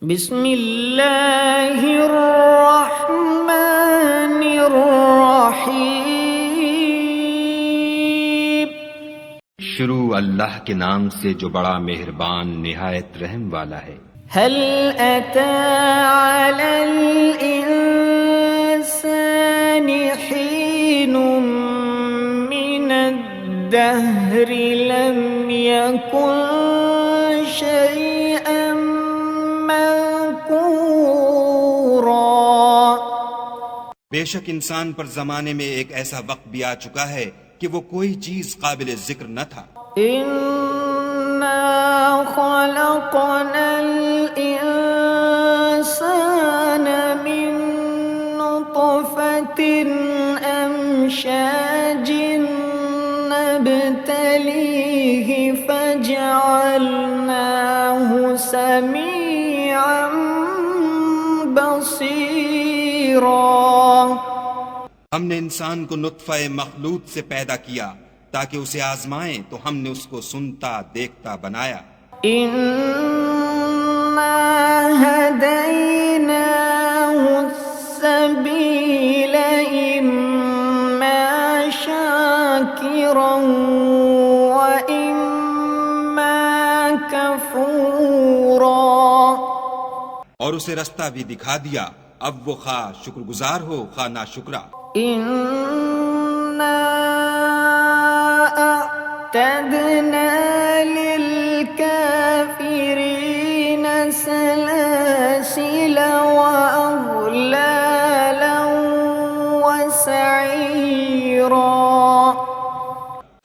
بسم اللہ الرحمن الرحیم۔ شروع اللہ کے نام سے جو بڑا مہربان نہایت رحم والا ہے۔ هل أتى على الإنسان حين من الدهر لم يكن شيئا مذكورا۔ بے شک انسان پر زمانے میں ایک ایسا وقت بھی آ چکا ہے کہ وہ کوئی چیز قابل ذکر نہ تھا۔ إنا خلقنا الإنسان من نطفة أمشاج نبتليه فجعلناه سميعا بصيرا۔ ہم نے انسان کو نطفہ مخلوط سے پیدا کیا تاکہ اسے آزمائیں، تو ہم نے اس کو سنتا دیکھتا بنایا۔ إنا هديناه السبيل إما شاكرا وإما كفورا۔ اور اسے رستہ بھی دکھا دیا، اب وہ خواہ شکر گزار ہو خواہ ناشکرا۔ إنا أعتدنا للكافرين سلاسل وأغلالا وسعيرا۔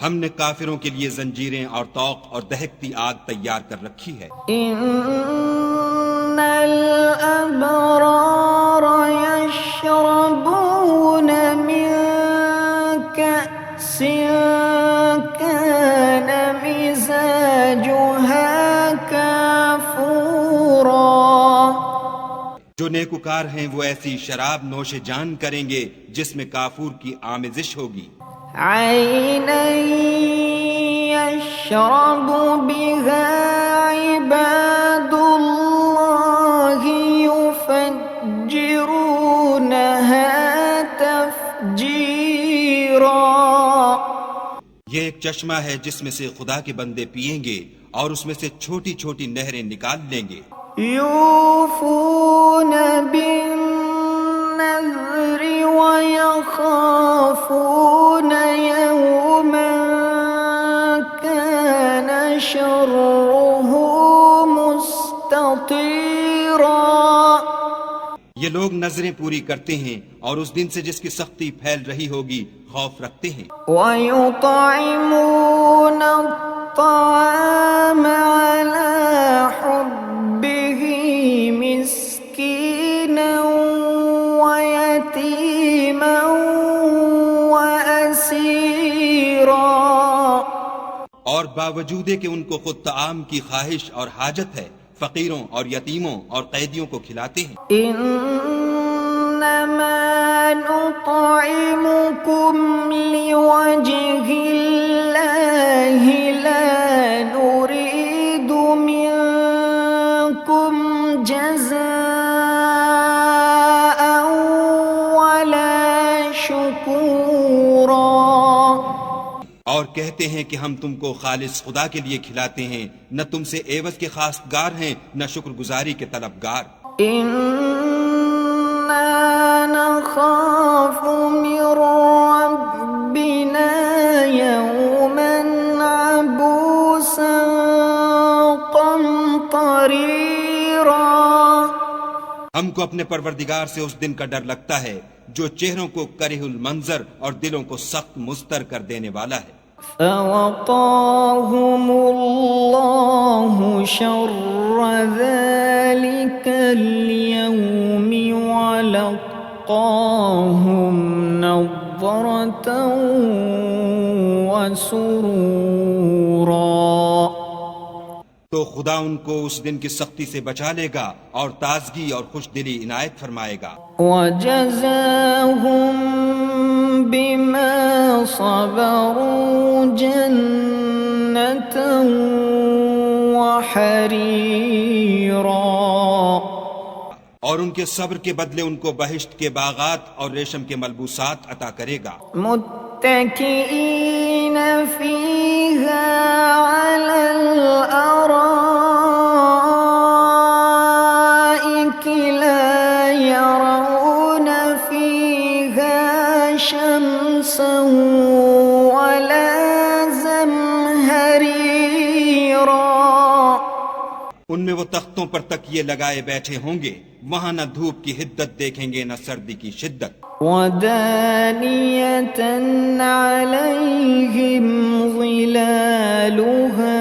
ہم نے کافروں کے لیے زنجیریں اور طوق اور دہکتی آگ تیار کر رکھی ہے۔ إن الأبرار يشربون من كأس كان مزاجها كافورا۔ جو نیکوکار ہیں وہ ایسی شراب نوش جان کریں گے جس میں کافور کی آمیزش ہوگی۔ عينا يشرب بها عباد الله يفجرونها تفجيرا۔ یہ ایک چشمہ ہے جس میں سے خدا کے بندے پیئیں گے اور اس میں سے چھوٹی چھوٹی نہریں نکال لیں گے۔ يوفون بالنذر ويخافون يوما كان شره مستطيرا۔ یہ لوگ نظریں پوری کرتے ہیں اور اس دن سے جس کی سختی پھیل رہی ہوگی خوف رکھتے ہیں۔ ويطعمون الطعام على حبه مسكينا ويتيما وأسيرا۔ اور باوجود کہ ان کو خود طعام کی خواہش اور حاجت ہے، فقیروں اور یتیموں اور قیدیوں کو کھلاتے ہیں۔ إنما نطعمكم لوجه الله لا نريد منكم جزاء ولا شكورا۔ اور کہتے ہیں کہ ہم تم کو خالص خدا کے لیے کھلاتے ہیں، نہ تم سے عوض کے خواستگار ہیں نہ شکر گزاری کے طلبگار۔ إنا نخاف من ربنا يوما عبوسا قمطريرا۔ ہم کو اپنے پروردگار سے اس دن کا ڈر لگتا ہے جو چہروں کو کرہ المنظر اور دلوں کو سخت مضطر کر دینے والا ہے۔ فوقاهم الله شر ذلك اليوم ولقاهم نضرة وسرورا۔ تو خدا ان کو اس دن کی سختی سے بچا لے گا اور تازگی اور خوش دلی عنایت فرمائے گا۔ وجزاهم بما صبروا جنة وحريرا۔ اور ان کے صبر کے بدلے ان کو بہشت کے باغات اور ریشم کے ملبوسات عطا کرے گا. متكئين فيها على الأرائك لا يرون فيها شمسا ولا زمهريرا. ان میں وہ تختوں پر تکیے لگائے بیٹھے ہوں گے، وہاں نہ دھوپ کی حدت دیکھیں گے نہ سردی کی شدت. ودانية عليهم ظلالها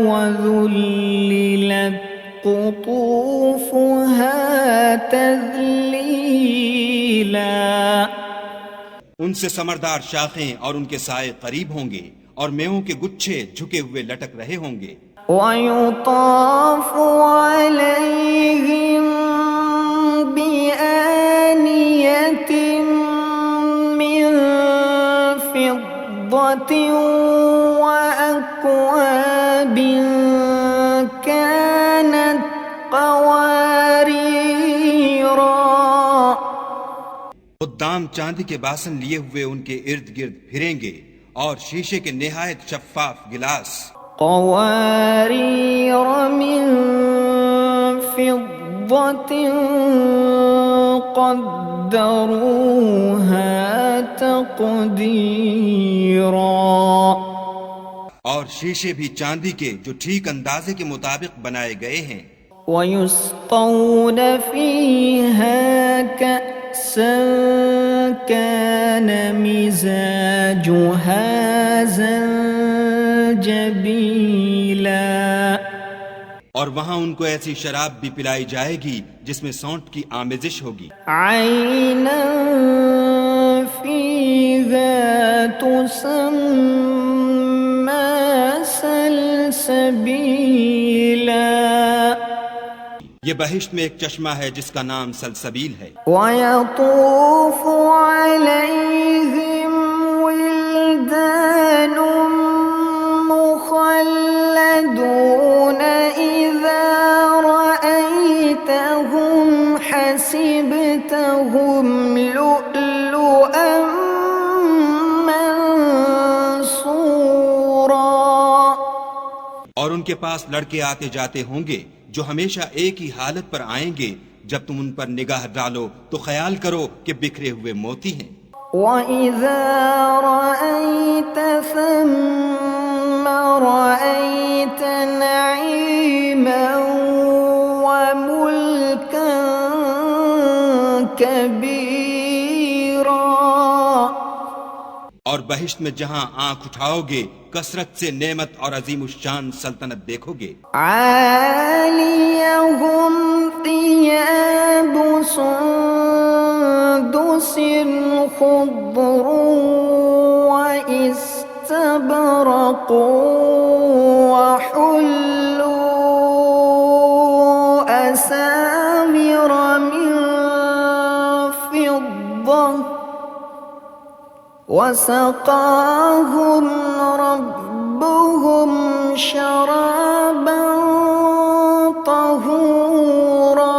وذللت قطوفها تذليلا. ان سے ثمردار شاخیں اور ان کے سائے قریب ہوں گے، اور میووں کے گچھے جھکے ہوئے لٹک رہے ہوں گے. ويطاف عليهم بآنية من فضة وأكواب كانت قواريرا. خدام چاندی کے باسن لیے ہوئے ان کے ارد گرد پھریں گے، اور شیشے کے نہایت شفاف گلاس. قوارير من فضة قدروها تقديرا. اور شیشے بھی چاندی کے جو ٹھیک اندازے کے مطابق بنائے گئے ہیں. ويسقون فيها كأسا كان مزاجها زنجبيلا. اور وہاں ان کو ایسی شراب بھی پلائی جائے گی جس میں سونٹ کی آمیزش ہوگی. عينا فيها تسمى سلسبيلا. یہ بہشت میں ایک چشمہ ہے جس کا نام سلسبیل ہے. ويطوف عليهم ولدان مخلدون إذا رأيتهم حسبتهم لؤلؤا منصورا. اور ان کے پاس لڑکے آتے جاتے ہوں گے جو ہمیشہ ایک ہی حالت پر آئیں گے. جب تم ان پر نگاہ ڈالو تو خیال کرو کہ بکھرے ہوئے موتی ہیں. وَإِذَا رَأَيْتَ ثَمَّ رَأَيْتَ نَعِيمًا وَمُلْكًا كَبِيرًا. اور بہشت میں جہاں آنکھ اٹھاؤ گے کثرت سے نعمت اور عظیم الشان سلطنت دیکھو گے. عَالِيَهُمْ ثِيَابُ سُنْدُسٍ خُضْرٌ وَإِسْتَبْرَقٌ وَحُلُّوا أَسَاوِرَ مِنْ فِضَّةٍ وَسَقَاهُمْ رَبُّهُمْ شَرَابًا طَهُورًا.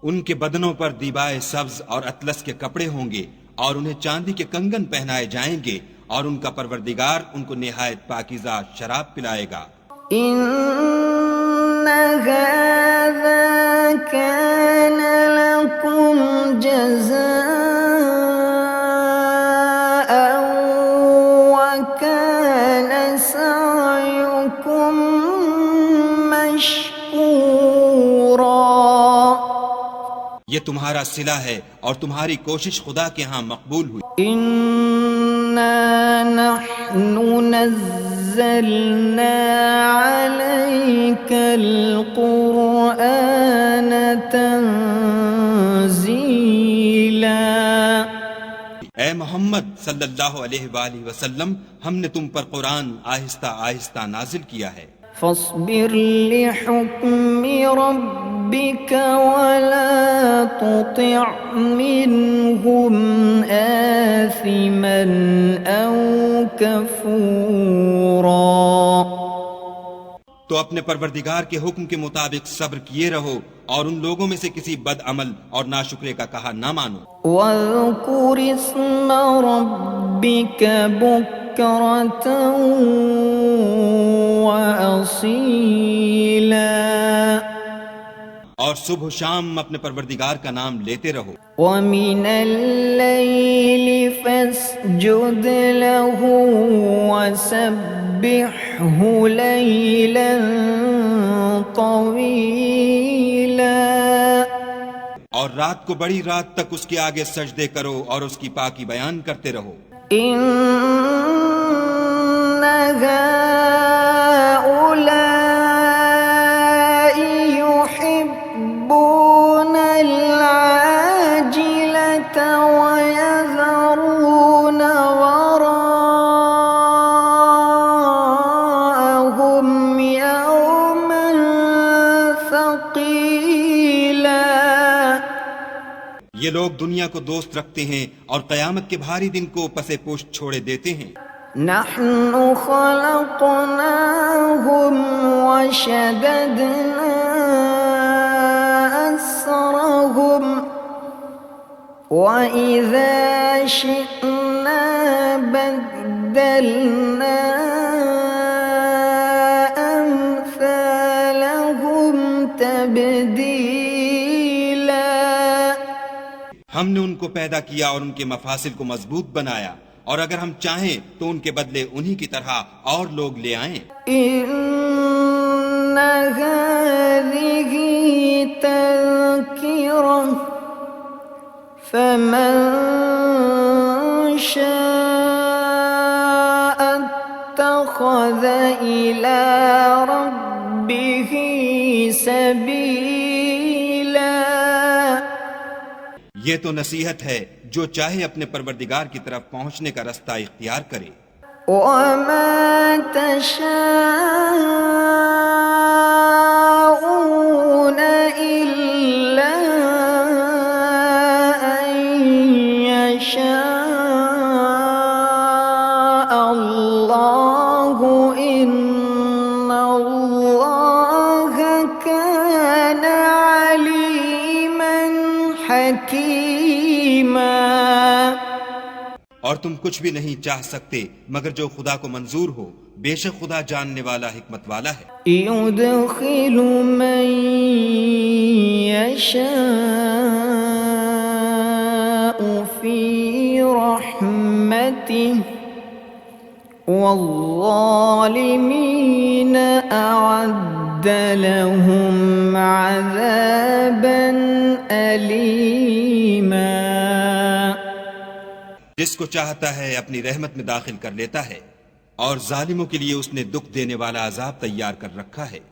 ان کے بدنوں پر دیبائے سبز اور اطلس کے کپڑے ہوں گے، اور انہیں چاندی کے کنگن پہنائے جائیں گے، اور ان کا پروردگار ان کو نہایت پاکیزہ شراب پلائے گا. إِنَّ هَذَا كَانَ لَكُمْ جَزَاءً وَكَانَ سَعْيُكُمْ مَشْكُورًا. یہ تمہارا صلہ ہے اور تمہاری کوشش خدا کے ہاں مقبول ہوئی. إِنَّا نَحْنُ نَزَّلْنَا عَلَيْكَ الْقُرْآنَ تَنزِيلًا. اے محمد صلی اللہ علیہ وآلہ وسلم، ہم نے تم پر قرآن آہستہ آہستہ نازل کیا ہے. فاصبر لحكم ربك ولا تطع منهم آثما أو كفورا. تو اپنے پروردگار کے حکم کے مطابق صبر کیے رہو اور ان لوگوں میں سے کسی بد عمل اور ناشکرے کا کہا نہ مانو۔ واذكر اسم ربك بكرة وأصيلا اور صبح و شام اپنے پروردگار کا نام لیتے رہو۔ ومن الليل فاسجد له وسبحه ليلا طويلا اور رات کو بڑی رات تک اس کے آگے سجدے کرو اور اس کی پاکی بیان کرتے رہو۔ إن هؤلاء يحبون العاجلة ويذرون وراءهم يوما ثقيلا یہ لوگ دنیا کو دوست رکھتے ہیں اور قیامت کے بھاری دن کو پسے پشت چھوڑے دیتے ہیں۔ نحن خلقناهم وشددنا أسرهم وإذا شئنا بدلنا أمثالهم تبديلا ہم نے ان کو پیدا کیا اور ان کے مفاصل کو مضبوط بنایا، اور اگر ہم چاہیں تو ان کے بدلے انہی کی طرح اور لوگ لے آئیں۔ إن هذه تذكرة فمن شاء اتخذ إلى ربه سبيلا یہ تو نصیحت ہے، جو چاہے اپنے پروردگار کی طرف پہنچنے کا رستہ اختیار کرے۔ وما تشاءون إلا أن يشاء الله إن الله كان عليما حكيما اور تم کچھ بھی نہیں چاہ سکتے مگر جو خدا کو منظور ہو، بے شک خدا جاننے والا حکمت والا ہے۔ يدخل من يشاء في رحمته والظالمين أعد لهم عذابا أليما جس کو چاہتا ہے اپنی رحمت میں داخل کر لیتا ہے، اور ظالموں کے لیے اس نے دکھ دینے والا عذاب تیار کر رکھا ہے۔